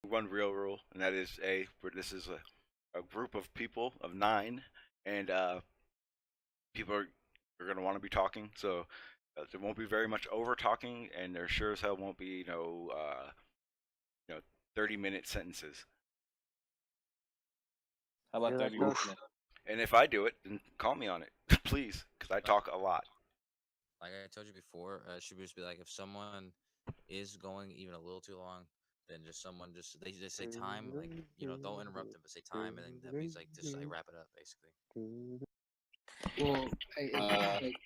one real rule, and that is this is a group of people of nine, and people are going to want to be talking. So there won't be very much over talking, and there sure as hell won't be you know 30-minute sentences. How about Yeah, that 30 does. minutes? And if I do it, then call me on it, please, because I Like talk a lot. like I told you before, it should just be like if someone is going even a little too long, then just someone they just say time, like don't interrupt them, but say time, and then that means like just like wrap it up basically. Well, I Uh, like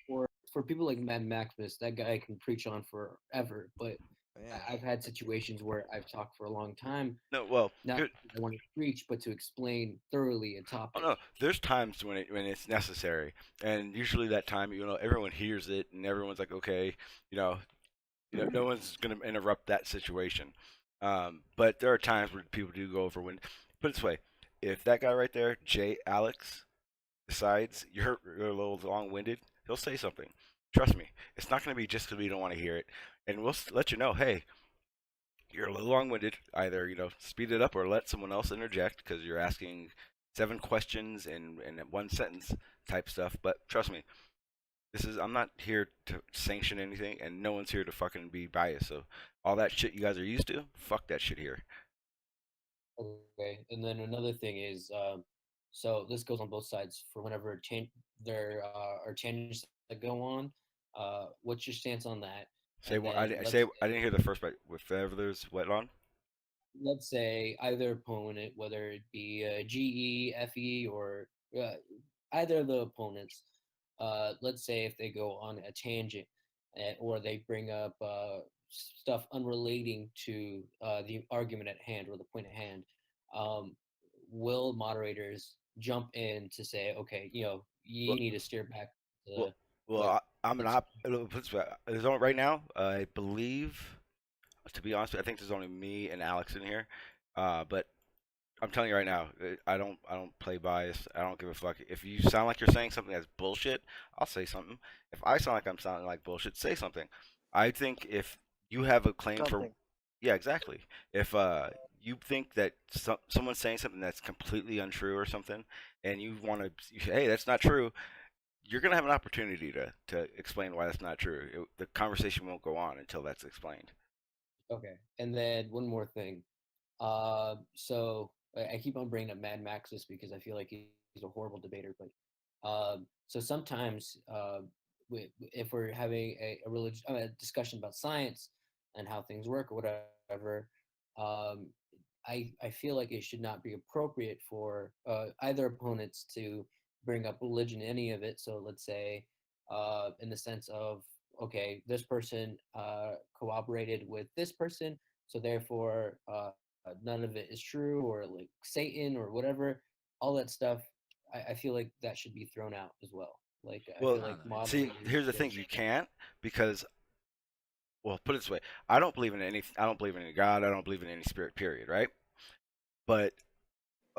for people like Mad Maximus, that guy can preach on forever. But Yeah. I've had situations where I've talked for a long time, No, well, not because I want to preach, but to explain thoroughly a oh topic. no, there's times when it's necessary, and usually that time, everyone hears it, and everyone's like, okay, you know, no one's gonna interrupt that situation. But there are times where people do go over when. Put it this way: if that guy right there, Jay Alex, decides you're a little long-winded, he'll say something. Trust me, it's not gonna be just because we don't want to hear it, and we'll let you know, hey, you're a little long-winded. Either speed it up or let someone else interject because you're asking 7 questions in one sentence type stuff. But trust me, I'm not here to sanction anything, and no one's here to fucking be biased. So all that shit you guys are used to, fuck that shit here. Okay, and then another thing is, so this goes on both sides. For whenever there are changes that go on, what's your stance on that? Say And what then I didn't hear the first part. With there's what on? let's say either opponent, whether it be GE, FE, or either of the opponents, let's say if they go on a tangent or they bring up stuff unrelating to the argument at hand or the point at hand, um, will moderators jump in to say, okay, Well, you need to steer back to well, well. what I'm an what's op. There's only right now. I believe, to be honest, I think there's only me and Alex in here. But I'm telling you right now, I don't play bias. I don't give a fuck. If you sound like you're saying something that's bullshit, I'll say something. If I sound like I'm sounding like bullshit, say something. I think if you have a claim for, Something. yeah, exactly. If you think that someone's saying something that's completely untrue or something, and you want to, hey, that's not true, you're gonna have an opportunity to explain why that's not true. The conversation won't go on until that's explained. okay. And then one more thing. So I keep on bringing up Mad Maxis because I feel like he's a horrible debater. But so sometimes, if we're having a religious discussion about science and how things work or whatever, um, I feel like it should not be appropriate for either opponents to bring up religion, any of it. So let's say, in the sense of, okay, this person cooperated with this person, so therefore none of it is true, or like Satan or whatever, all that stuff. I feel like that should be thrown out as well. Like I Well, feel I like don't know. see, moderators here's the should. thing: you can't because, well, put it this way: I don't believe in any God. I don't believe in any spirit. Period. Right? But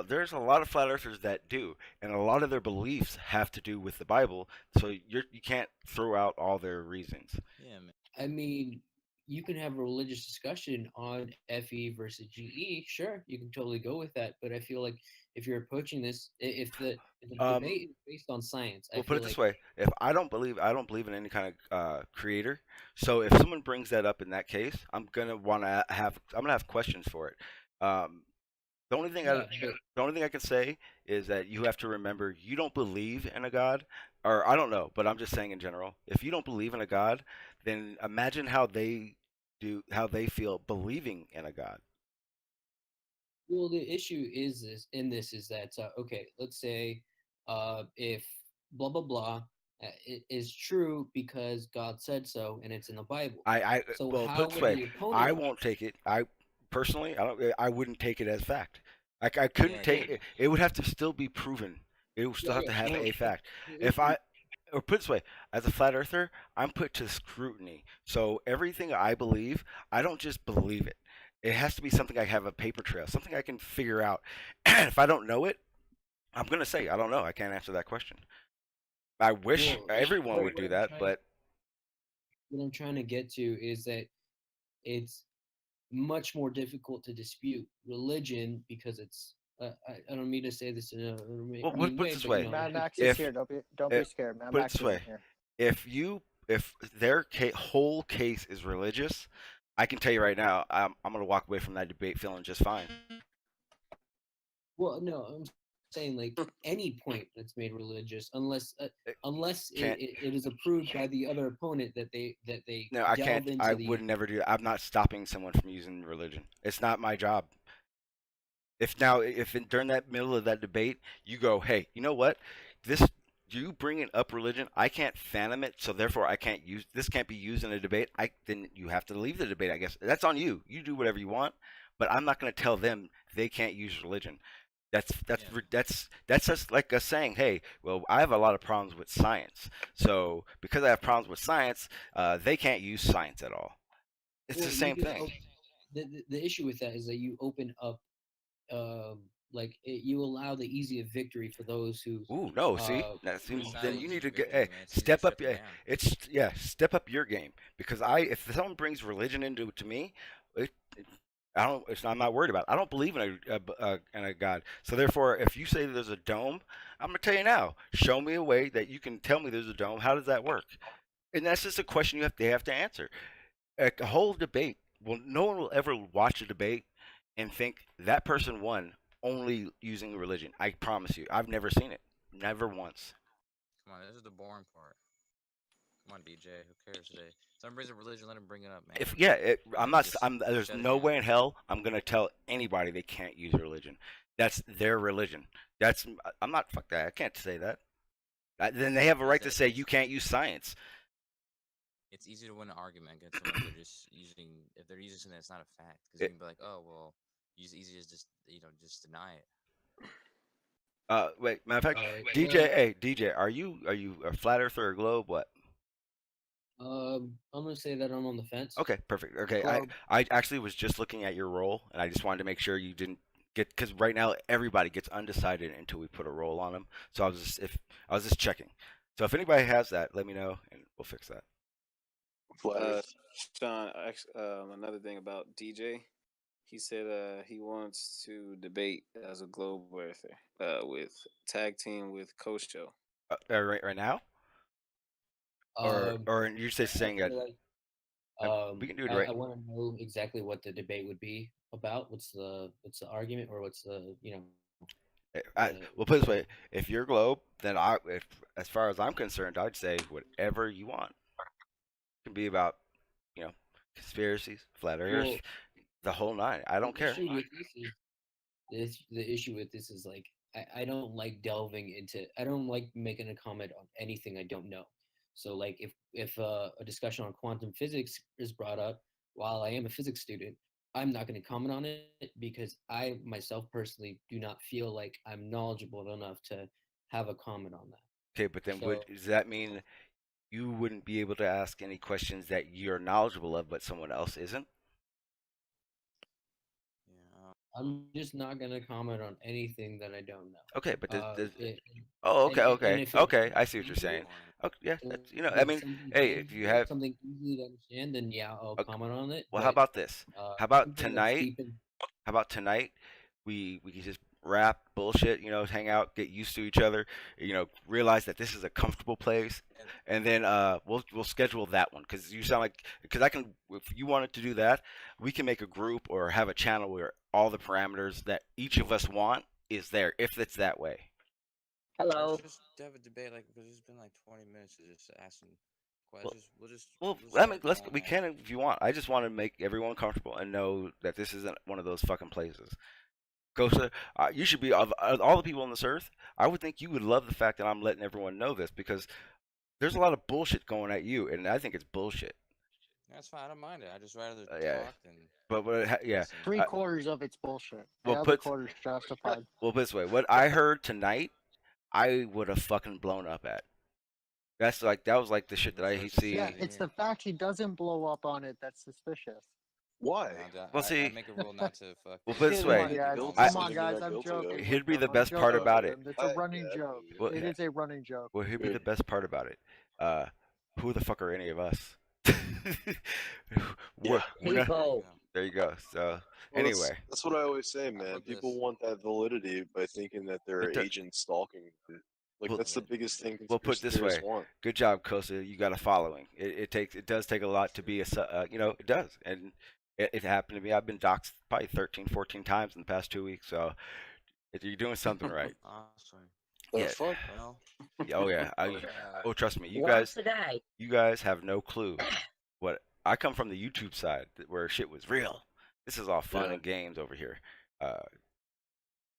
there's a lot of flat earthers that do, and a lot of their beliefs have to do with the Bible. So you can't throw out all their reasons. Yeah, man. I mean, you can have a religious discussion on FE versus GE. Sure, you can totally go with that. But I feel like if you're approaching this, if the Um, debate is based on science, I Well, put feel it this like way: if I don't believe in any kind of creator. So if someone brings that up in that case, I'm gonna have questions for it. Um, the only thing I, yeah, but the only thing I can say is that you have to remember you don't believe in a god, or I don't know, but I'm just saying in general. If you don't believe in a god, then imagine how they feel believing in a god. well, the issue is this in this is that okay, let's say if blah blah blah it is true because God said so and it's in the Bible. So Well, put how it this would way: the opponent? I won't take it. I personally, I wouldn't take it as fact. I couldn't Yeah, take it. It would have to still be proven. It would Yeah, still have yeah. to have So a fact. the If issue, I, or put it this way, as a flat earther, I'm put to scrutiny. So everything I believe, I don't just believe it. It has to be something I have a paper trail, something I can figure out. And if I don't know it, I'm gonna say I don't know. I can't answer that question. I wish well, everyone what, would what do I'm that, trying but what I'm trying to get to is that it's much more difficult to dispute religion because it's. I don't mean to say this in a Well, mean put it way, this but you way: know, Mad Max is if here. Don't be it, scared. Mad put it Max this isn't way, here. if their whole case is religious, I can tell you right now, I'm gonna walk away from that debate feeling just fine. well, no, I'm saying like any point that's made religious, It unless can't. it is approved by the other opponent that they No, I can't. delve I into would the. never do that. I'm not stopping someone from using religion. It's not my job. During that middle of that debate you go, hey, you know what, this you bringing up religion, I can't fathom it, so therefore I can't use this, can't be used in a debate, then you have to leave the debate. I guess that's on you. You do whatever you want, but I'm not going to tell them they can't use religion. Yeah. That's just like us saying, hey, well, I have a lot of problems with science, so because I have problems with science, they can't use science at all. It's the Well, you same just thing. the issue with that is that you open up you allow the easy victory for those who Ooh, no, see, uh It's not then an you easy need to get, victory, hey, man. It's easier step up. stepping down. Step up your game, because if someone brings religion into to me, it I don't. I'm not worried about it. I don't believe in a God. So therefore, if you say there's a dome, I'm gonna tell you now. Show me a way that you can tell me there's a dome. How does that work? And that's just a question they have to answer. A whole debate. Well, no one will ever watch a debate and think that person won only using religion. I promise you. I've never seen it. Never once. Come on, this is the boring part. Come on, DJ. Who cares today? Someone brings a religion, let him bring it up, man. If yeah, I'm Then not. just There's shut it no down. way in hell I'm gonna tell anybody they can't use religion. That's their religion. That's I'm not. Fuck that. I can't say that. Then they have a Is right to that say you can't use science. it's easy to win an argument against someone if they're just using if they're using something that's not a fact because you It, can be like, oh well, use easy as just just deny it. wait. Matter of fact, all right. DJ. Hey, DJ. Are you a flat earther or globe? What? I'm gonna say that I'm on the fence. Okay, perfect. Okay, I Globe. I actually was just looking at your roll, and I just wanted to make sure you didn't get, because right now everybody gets undecided until we put a roll on them. So I was just checking. So if anybody has that, let me know and we'll fix that. Flat Uh, Earth. Sean, another thing about DJ, he said he wants to debate as a globe earther with tag team with Coach Joe. Right now, Um, or you're just I saying that feel like we can do it right. I want to know exactly what the debate would be about. What's the argument, or what's the We'll put it this the way: if you're globe, then as far as I'm concerned, I'd say whatever you want. It can be about, you know, conspiracies, flat Earth, well the whole nine. I the don't care. issue with the issue with this is like I don't like delving into I don't like making a comment on anything I don't know. So like if a discussion on quantum physics is brought up, while I am a physics student, I'm not going to comment on it because I myself personally do not feel like I'm knowledgeable enough to have a comment on that. Okay, but then So does that mean you wouldn't be able to ask any questions that you're knowledgeable of, but someone else isn't? Yeah. I'm just not going to comment on anything that I don't know. Okay, but Uh, it, oh, and okay, and okay, if it okay. I That's see what a you're good easier saying. point. Okay, yeah, if that's, I it's mean, something hey, if you tangible, have, something easy to understand, then yeah, I'll okay, comment on it. well, how But about this? How about something that's tonight? deep in How about tonight? We can just rap bullshit, hang out, get used to each other, realize that this is a comfortable place, And and then we'll schedule that one, because you sound like, because I can, if you wanted to do that, we can make a group or have a channel where all the parameters that each of us want is there, if it's that way. Hello. let's just have a debate like because it's been like 20 minutes of just asking Well, questions. well, We'll just I mean, start going we at it. can if you want. I just want to make everyone comfortable and know that this isn't one of those fucking places. Kosa, you should be of all the people on this earth. I would think you would love the fact that I'm letting everyone know this, because there's a lot of bullshit going at you, and I think it's bullshit. That's fine. I don't mind it. I just rather Yeah, talk than yeah. listen. Three Uh, quarters of it's bullshit. The well, other put quarter's justified. well put this way. What I heard tonight, I would have fucking blown up at. That was like the shit that That's I what you Yeah, see. said it's here. the fact he doesn't blow up on it that's suspicious. Why? Well, I see, make a rule not to we'll put it this He Come way. on, didn't get guys. guilty. I Come He on, didn't get guys. that I'm guilty though. joking Here'd with be them. the I'm best part joking about with it. them. It's a running Yeah, joke. Well, It is a running joke. Well, here'd be Good. the best part about it. Who the fuck are any of us? Yeah. we're not. People. There you go. So Well, that's anyway, that's what I always say, man. put People this. want that validity by thinking that there are it do- agents stalking them. Like well, that's the Right. biggest thing we'll put it conspiracy this theorists way. want. Good job, Kosa. You got a following. It does take a lot to be you know, it does, and it happened to me. I've been doxxed probably 13, 14 times in the past 2 weeks. So you're doing something right. Awesome. Yeah. Fuck. Well, Oh yeah. Oh, trust me. You guys have no clue what I come from the YouTube side where shit was real. This is all fun Yeah. and games over here. Why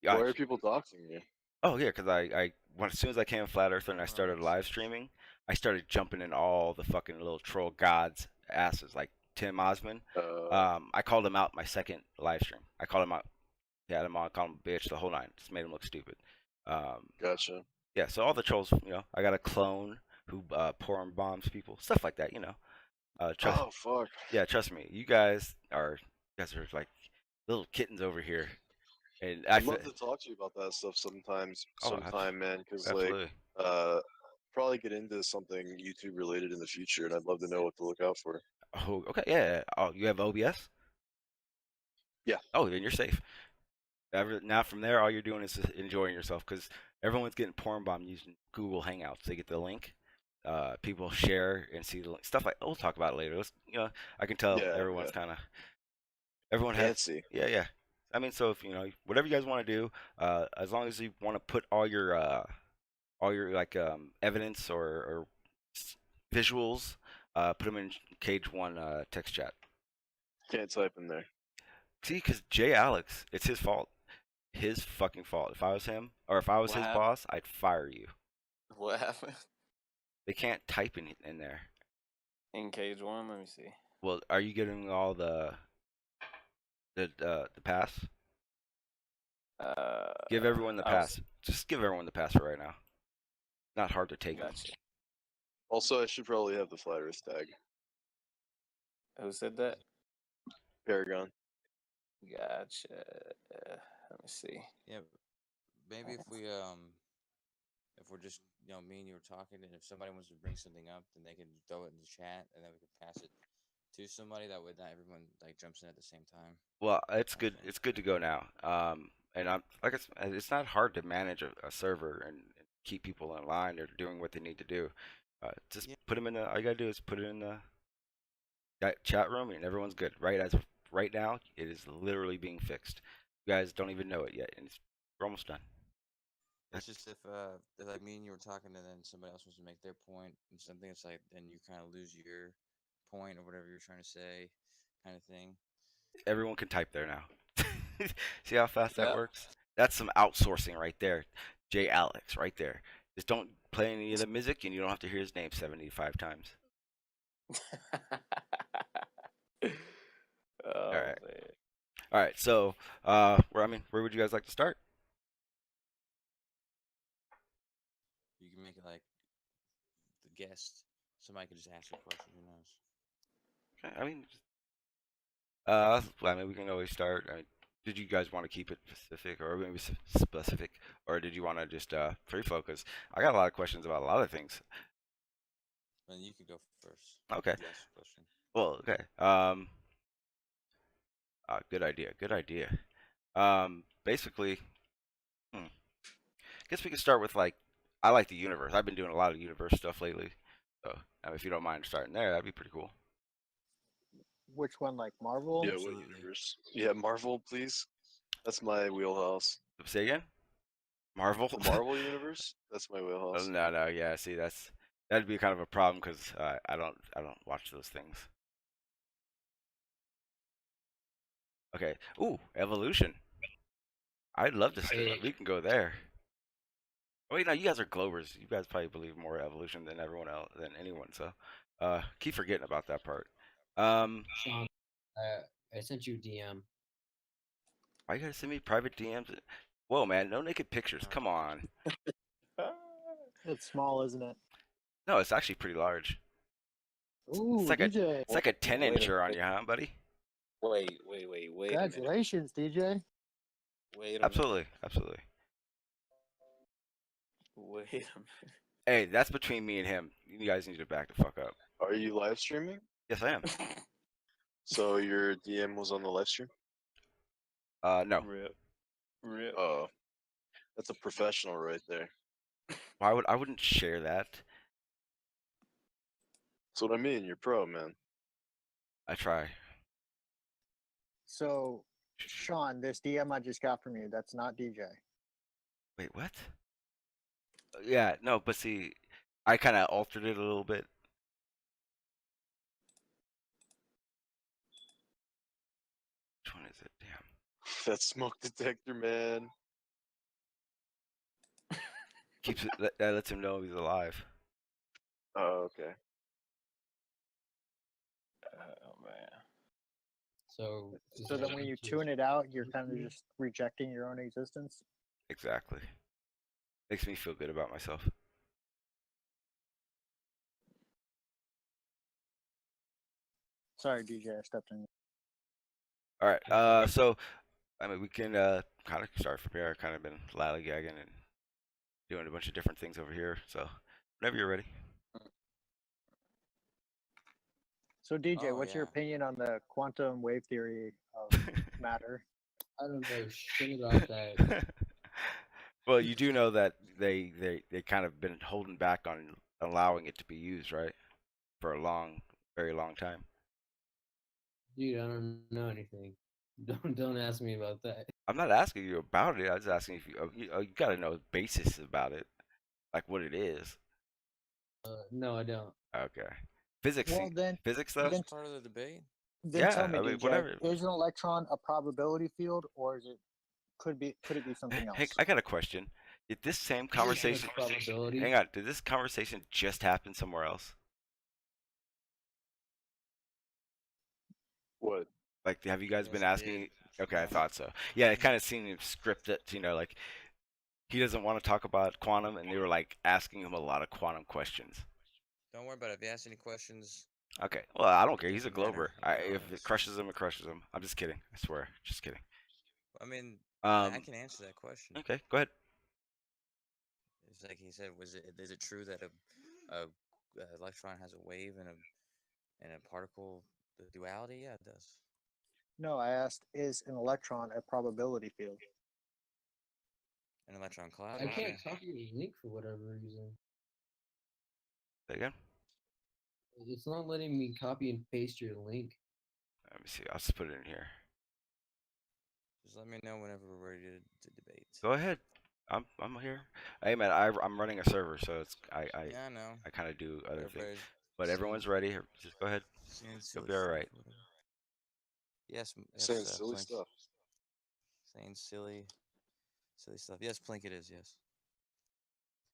are people doxing you? Oh yeah, because as soon as I came Flat Earther and I started live streaming, I started jumping in all the fucking little troll gods' asses, like Tim Osman. I called him out my second live stream. I called him out. Yeah, him on, called him a bitch, the whole nine. Just made him look stupid. Gotcha. Yeah, so all the trolls, you know, I got a clone who porn bombs people, stuff like that, you know. Trust, Oh fuck. yeah, trust me, you guys are like little kittens over here, and I'd actually, love to talk to you about that stuff sometimes, oh, sometime, man. Because like, absolutely. probably get into something YouTube related in the future, and I'd love to know what to look out for. Oh, okay, yeah. Oh, you have OBS? Yeah. Oh, then you're safe. Now from there, all you're doing is just enjoying yourself because everyone's getting porn bombed using Google Hangouts. They get the link. People share and see the link. Stuff like we'll talk about it later. I can tell Yeah, everyone's yeah. kind of everyone has. Fancy. Yeah, yeah. I mean, so if whatever you guys want to do, as long as you want to put all your like evidence or visuals, put them in Cage One text chat. Can't type in there. See, because Jay Alex, it's his fault. His fucking fault. If I was him, or if I was What his happened? boss, I'd fire you. What happened They can't type in there. in Cage One? Let me see. Well, are you getting all the pass? Give everyone the I was- pass. Just give everyone the pass for right now. Not hard to take. Gotcha. Also, I should probably have the flat Earth tag. Who said that? Paragon. Gotcha. Let me see. yeah. Maybe if we're just me and you were talking, and if somebody wants to bring something up, then they can throw it in the chat, and then we can pass it to somebody. That way, not everyone like jumps in at the same time. Well, it's good. It's good to go now. And I'm like it's not hard to manage a server and keep people in line. They're doing what they need to do. Just Yeah. put them in the. All you gotta do is put it in the chat room, and everyone's good. Right now, it is literally being fixed. You guys don't even know it yet, and we're almost done. It's just if like me and you were talking, and then somebody else wants to make their point, and something it's like then you kind of lose your point or whatever you're trying to say, kind of thing. Everyone can type there now. See how fast that Yeah. works? That's some outsourcing right there. Jay Alex, right there. Just don't play any of the music, and you don't have to hear his name 75 times. Oh, Alright. man. All right, so where would you guys like to start? You can make it like the guest. Somebody could just ask a question. Who knows? Okay, I mean, we can always start. Did you guys want to keep it specific, or maybe specific, or did you want to just free flow? Because I got a lot of questions about a lot of things. Then you could go first. Okay. You ask a question. Well, okay. Good idea. Good idea. Basically, I guess we could start with like, I like the universe. I've been doing a lot of universe stuff lately, so if you don't mind starting there, that'd be pretty cool. Which one, like Marvel? Yeah, what Absolutely. universe? Yeah, Marvel, please. That's my wheelhouse. Say again? Marvel? The Marvel universe? That's my wheelhouse. No, yeah. See, that'd be kind of a problem because I don't watch those things. Okay. Ooh, evolution. I'd love to see. We can go there. Oh, wait, no, you guys are Globers. You guys probably believe more evolution than everyone else, than anyone. So, keep forgetting about that part. Sean, I sent you a DM. Why you gotta send me private DMs? Whoa, man, no naked pictures. Come on. It's small, isn't it? No, it's actually pretty large. Ooh, It's like a DJ. it's like a 10-incher Wait a on you, huh, buddy? Wait a minute. Congratulations, DJ. Wait a minute. Absolutely. Wait a minute. Hey, that's between me and him. You guys need to back the fuck up. Are you live streaming? Yes, I am. So your DM was on the live stream? No. Rip. Rip. Oh, that's a professional right there. I wouldn't share that. That's what I mean. You're pro, man. I try. So, Sean, this DM I just got from you, that's not DJ. Wait, what? Yeah, no, but see, I kind of altered it a little bit. Which one is it? Damn. That smoke detector, man. Keeps it. That lets him know he's alive. Oh, okay. Oh man. So, is So there then when you features tune it out, you're you kind of do? just rejecting your own existence. Exactly. Makes me feel good about myself. Sorry, DJ, I stepped in. All right. Okay. So I mean, we can kind of start from here. I've kind of been lollygagging and doing a bunch of different things over here. So whenever you're ready. So, DJ, Oh what's your yeah. opinion on the quantum wave theory of matter? I don't know shit about that. Well, you do know that they kind of been holding back on allowing it to be used, right? For a very long time. Dude, I don't know anything. Don't ask me about that. I'm not asking you about it. I was asking if you got to know the basis about it, like what it is. No, I don't. Okay. Physics, Well, then, physics Is though. this then, part of the debate? then tell Yeah, me, I mean DJ, whatever. is an electron a probability field, or is it could it be something Hank, else? I got a question. Did this same I think conversation? that's probability. Hang on. Did this conversation just happen somewhere else? What? Like, have you guys Yes, been it asking? did. Okay, I Yeah. thought so. Yeah, it kind of seemed scripted. Like he doesn't want to talk about quantum, and they were like asking him a lot of quantum questions. Don't worry about it. If you ask any questions, Okay, well, I don't care. He's a doesn't matter. glober. You know, If it crushes him, it crushes him. I'm just kidding. I swear, just kidding. I mean, I Um, can answer that question. okay, go ahead. It's like he said, is it true that a electron has a wave and a particle the duality? Yeah, it does. No, I asked, is an electron a probability field? An electron cloud I is, yeah. can't copy a link for whatever reason. Say again. It's not letting me copy and paste your link. Let me see. I'll just put it in here. Just let me know whenever we're ready to debate. Go ahead. I'm here. Hey man, I'm running a server, so it's Yeah, I know. I kind of do other things. Everybody's But saying, everyone's ready. Just go ahead. saying You'll silly be all stuff. right. Whatever. Yes, Saying yes, silly Plink. stuff. Saying silly stuff. Yes, Plink, it is. Yes.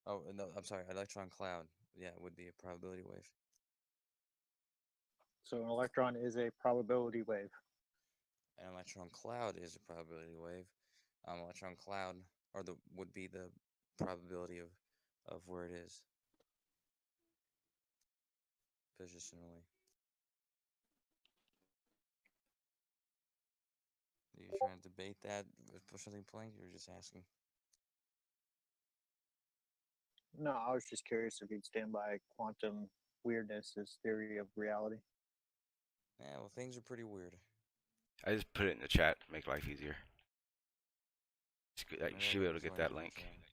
Oh no, I'm sorry. Electron cloud. Yeah, it would be a probability wave. So an electron is a probability wave. An electron cloud is a probability wave. Electron cloud, or the would be the probability of where it is positionally. Are you trying to debate that for something, Plank? You're just asking. No, I was just curious if you'd stand by quantum weirdness as theory of reality. Yeah, well, things are pretty weird. I just put it in the chat to make life easier. You Maybe should be able to everyone's get learning that link. things,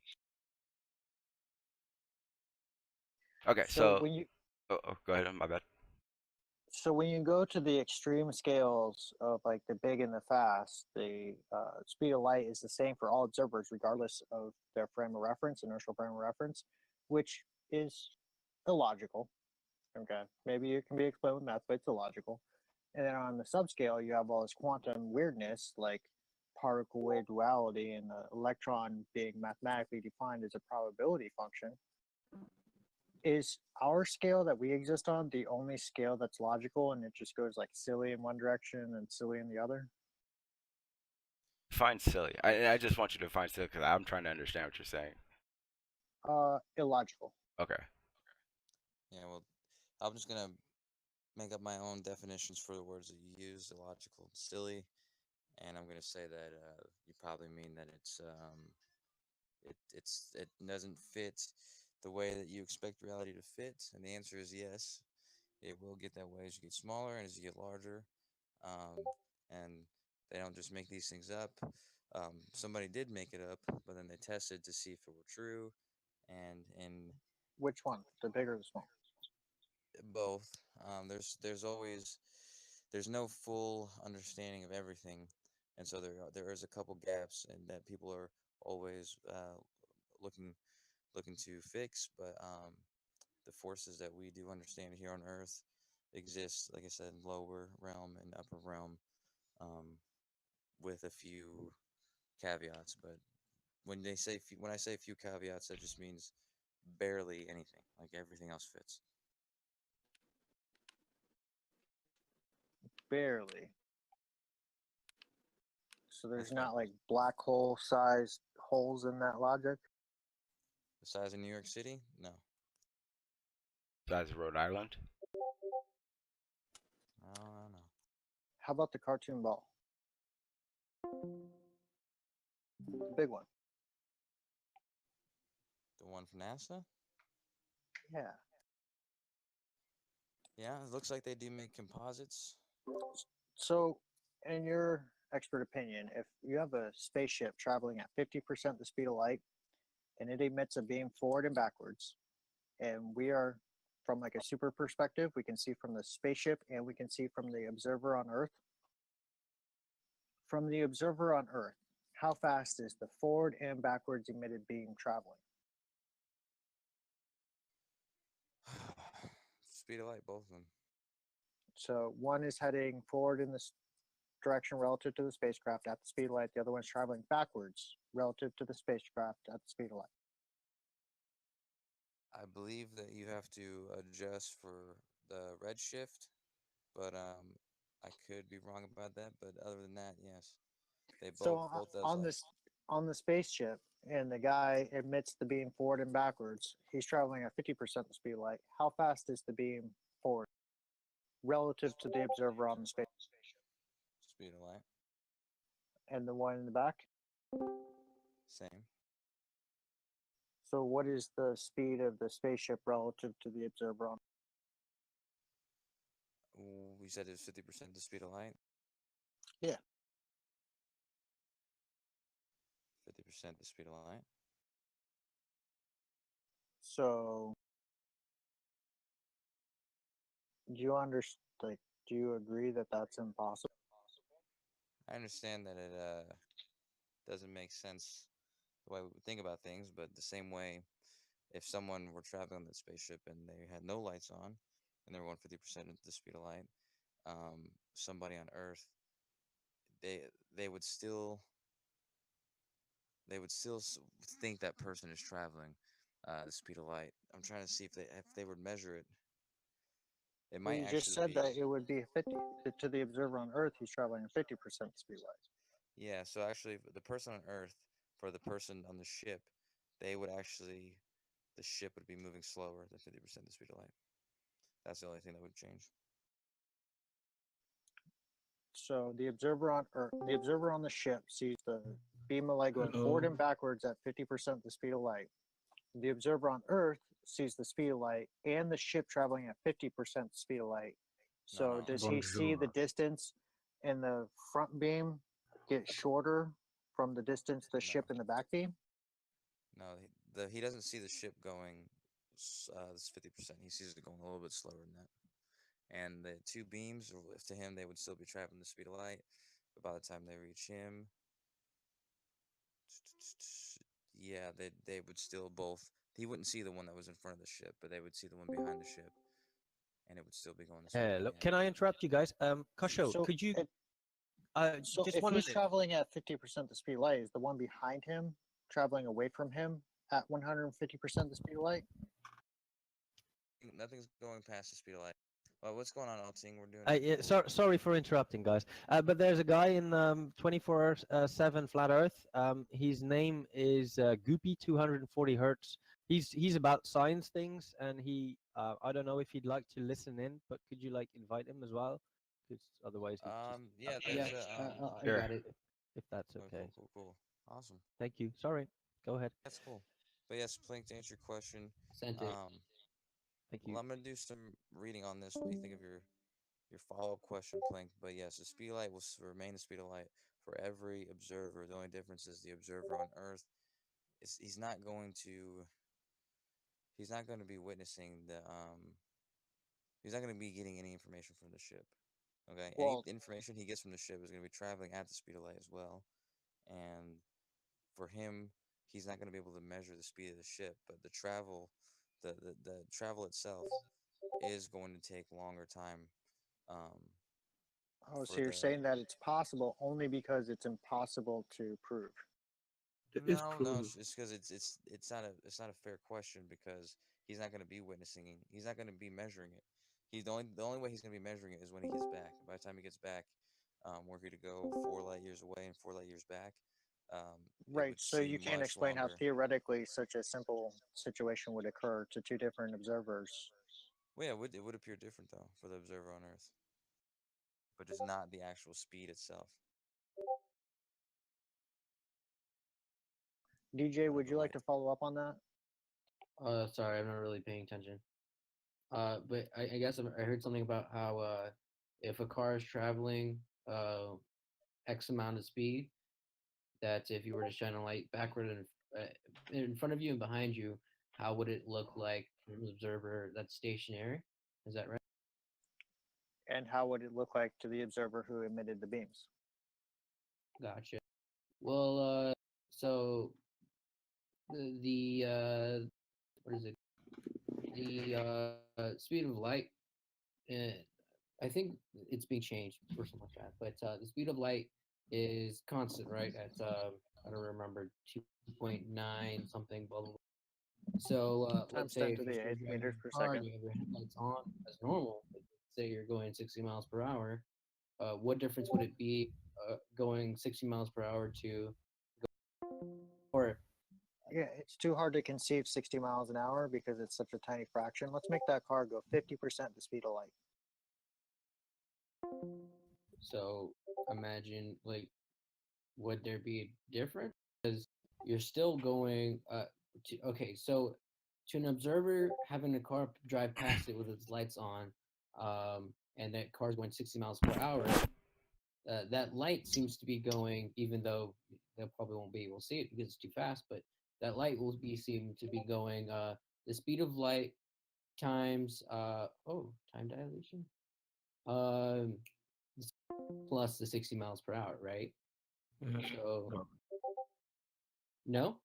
Okay, So so when you go ahead. My bad. so when you go to the extreme scales of like the big and the fast, the speed of light is the same for all observers, regardless of their frame of reference, inertial frame of reference, which is illogical. Okay, maybe it can be explained with math, but it's illogical. And then on the subscale, you have all this quantum weirdness, like particle wave duality, and the electron being mathematically defined as a probability function. Is our scale that we exist on the only scale that's logical, and it just goes like silly in one direction and silly in the other? Find silly. I just want you to find silly because I'm trying to understand what you're saying. Illogical. Okay. Yeah, well, I'm just gonna make up my own definitions for the words that you use: illogical, and silly, and I'm gonna say that you probably mean that it doesn't fit the way that you expect reality to fit, and the answer is yes. It will get that way as you get smaller and as you get larger. and they don't just make these things up. Somebody did make it up, but then they tested to see if it were true, and in Which one? The big or the small? both, there's always there's no full understanding of everything, and so there is a couple gaps, and that people are always looking looking to fix, but the forces that we do understand here on Earth exist, like I said, in lower realm and upper realm, um, with a few caveats. But when I say a few caveats, that just means barely anything. Like everything else fits. Barely. So there's That's right. not like black hole sized holes in that logic. The size of New York City? No. Size of Rhode Island. I don't know. How about the cartoon ball? The big one. The one from NASA? Yeah. Yeah, it looks like they do make composites. So, in your expert opinion, if you have a spaceship traveling at 50% the speed of light and it emits a beam forward and backwards, and we are from like a super perspective, we can see from the spaceship and we can see from the observer on Earth. From the observer on Earth, how fast is the forward and backwards emitted beam traveling? Speed of light, both of them. So one is heading forward in this direction relative to the spacecraft at the speed of light. The other one's traveling backwards relative to the spacecraft at the speed of light. I believe that you have to adjust for the redshift, but I could be wrong about that. But other than that, yes, they So both those on are. this on the spaceship, and the guy emits the beam forward and backwards. He's traveling at 50% the speed of light. How fast is the beam forward relative to the observer on the space? Speed of light, And the one in the back? same. So what is the speed of the spaceship relative to the observer on? We said it's 50% the speed of light. Yeah. 50% the speed of light. So do you understand? Like, do you agree that that's impossible? I understand that it doesn't make sense the way we would think about things, but the same way, if someone were traveling on that spaceship and they had no lights on, and they were going 50% at the speed of light, somebody on Earth, they they would still they would still think that person is traveling the speed of light. I'm trying to see if they would measure it. It Well, might you just actually said be. that it would be 50 to the observer on Earth. He's traveling at 50% speed of light. Yeah, so actually, the person on Earth, for the person on the ship, they would actually, the ship would be moving slower than 50% the speed of light. That's the only thing that would change. So the observer on Earth, the observer on the ship sees the beam of light going forward and backwards at 50% the speed of light. The observer on Earth sees the speed of light and the ship traveling at 50% speed of light. No, So no, does he see the distance in the front beam get shorter from the distance the no, ship in the back beam? no. He doesn't see the ship going this 50%. He sees it going a little bit slower than that. And the two beams, to him, they would still be traveling the speed of light. But by the time they reach him, yeah, they would still both. He wouldn't see the one that was in front of the ship, but they would see the one behind the ship, and it would still be going the same way. Hello, Yeah. can I interrupt you guys? Kasho, So could you if, so just if 1 he's minute? traveling at 50% the speed of light, is the one behind him traveling away from him at 150% the speed of light? Nothing's going past the speed of light. Well, what's going on, Alting? We're doing. Yeah, sorry for interrupting, guys. But there's a guy in 24/7 Flat Earth. His name is Goopy 240 Hertz. He's about science things, and he I don't know if he'd like to listen in, but could you like invite him as well? Because otherwise, he's just Yeah, Yeah, there's I Sure. got it. if that's oh, okay. cool. Awesome. Thank you. Sorry. Go ahead. That's cool. But yes, Plink, to answer your question, Sent it. Thank you. well, I'm gonna do some reading on this. What do you think of your your follow-up question, Plink. But yes, the speed of light will remain the speed of light for every observer. The only difference is the observer on Earth is he's not going to be witnessing the he's not going to be getting any information from the ship. Okay, any Well, information he gets from the ship is going to be traveling at the speed of light as well, and for him, he's not going to be able to measure the speed of the ship, but the travel itself is going to take longer time. Um, oh, for so you're the saying that it's possible only because it's impossible to prove. It is no, provable. it's because it's not a fair question because he's not going to be witnessing it. He's not going to be measuring it. The only way he's going to be measuring it is when he gets back. By the time he gets back, were he to go 4 light years away and 4 light years back, it Right. would So you seem can't much explain how longer. theoretically such a simple situation would occur to two different observers. Well, yeah, it would appear different though for the observer on Earth, but just not the actual speed itself. DJ, would The you like light. to follow up on that? Sorry, I'm not really paying attention. But I guess I heard something about how if a car is traveling X amount of speed, that if you were to shine a light backward and in front of you and behind you, how would it look like from an observer that's stationary? Is that right? And how would it look like to the observer who emitted the beams? Gotcha. Well, so the what is it? The speed of light. Uh, I think it's being changed or something like that. But the speed of light is constant, right? At I don't remember 2.9 something. Blah blah. Blah. So let's Times say 10 if to you're the still 8th driving meters per your car and second. you have your headlights on as normal, like, say you're going 60 miles per hour, what difference would it be going 60 miles per hour to or Yeah, it's too hard to conceive 60 miles an hour because it's such a tiny fraction. Let's make that car go 50% the speed of light. so imagine like would there be a difference? Because you're still going okay, so to an observer having a car drive past it with its lights on, and that car's going 60 miles per hour, that light seems to be going, even though they probably won't be able to see it because it's too fast, but that light will be seem to be going the speed of light times time dilation um plus the 60 miles per hour, right? So No, no.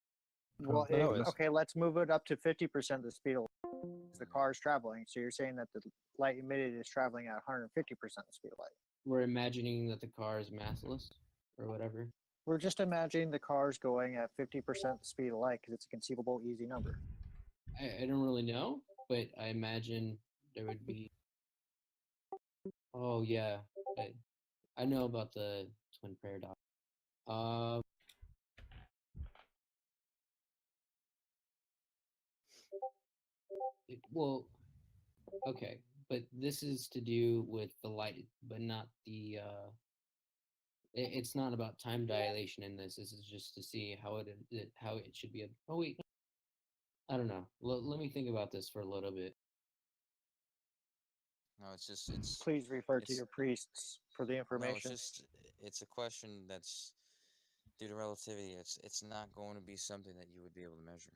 Well, no, No, it's okay, let's move it up to 50% the speed of light as the car is traveling. So you're saying that the light emitted is traveling at 150% the speed of light. We're imagining that the car is massless or whatever. We're just imagining the car's going at 50% the speed of light because it's a conceivable easy number. I don't really know, but I imagine there would be. Oh yeah, I know about the twin paradox. Um, well, okay, but this is to do with the light, but not the. It's not about time dilation in this. This is just to see how it should be. Oh wait, I don't know. Let me think about this for a little bit. No, Please refer to it's your priests for the no, information. it's a question that's due to relativity. It's not going to be something that you would be able to measure.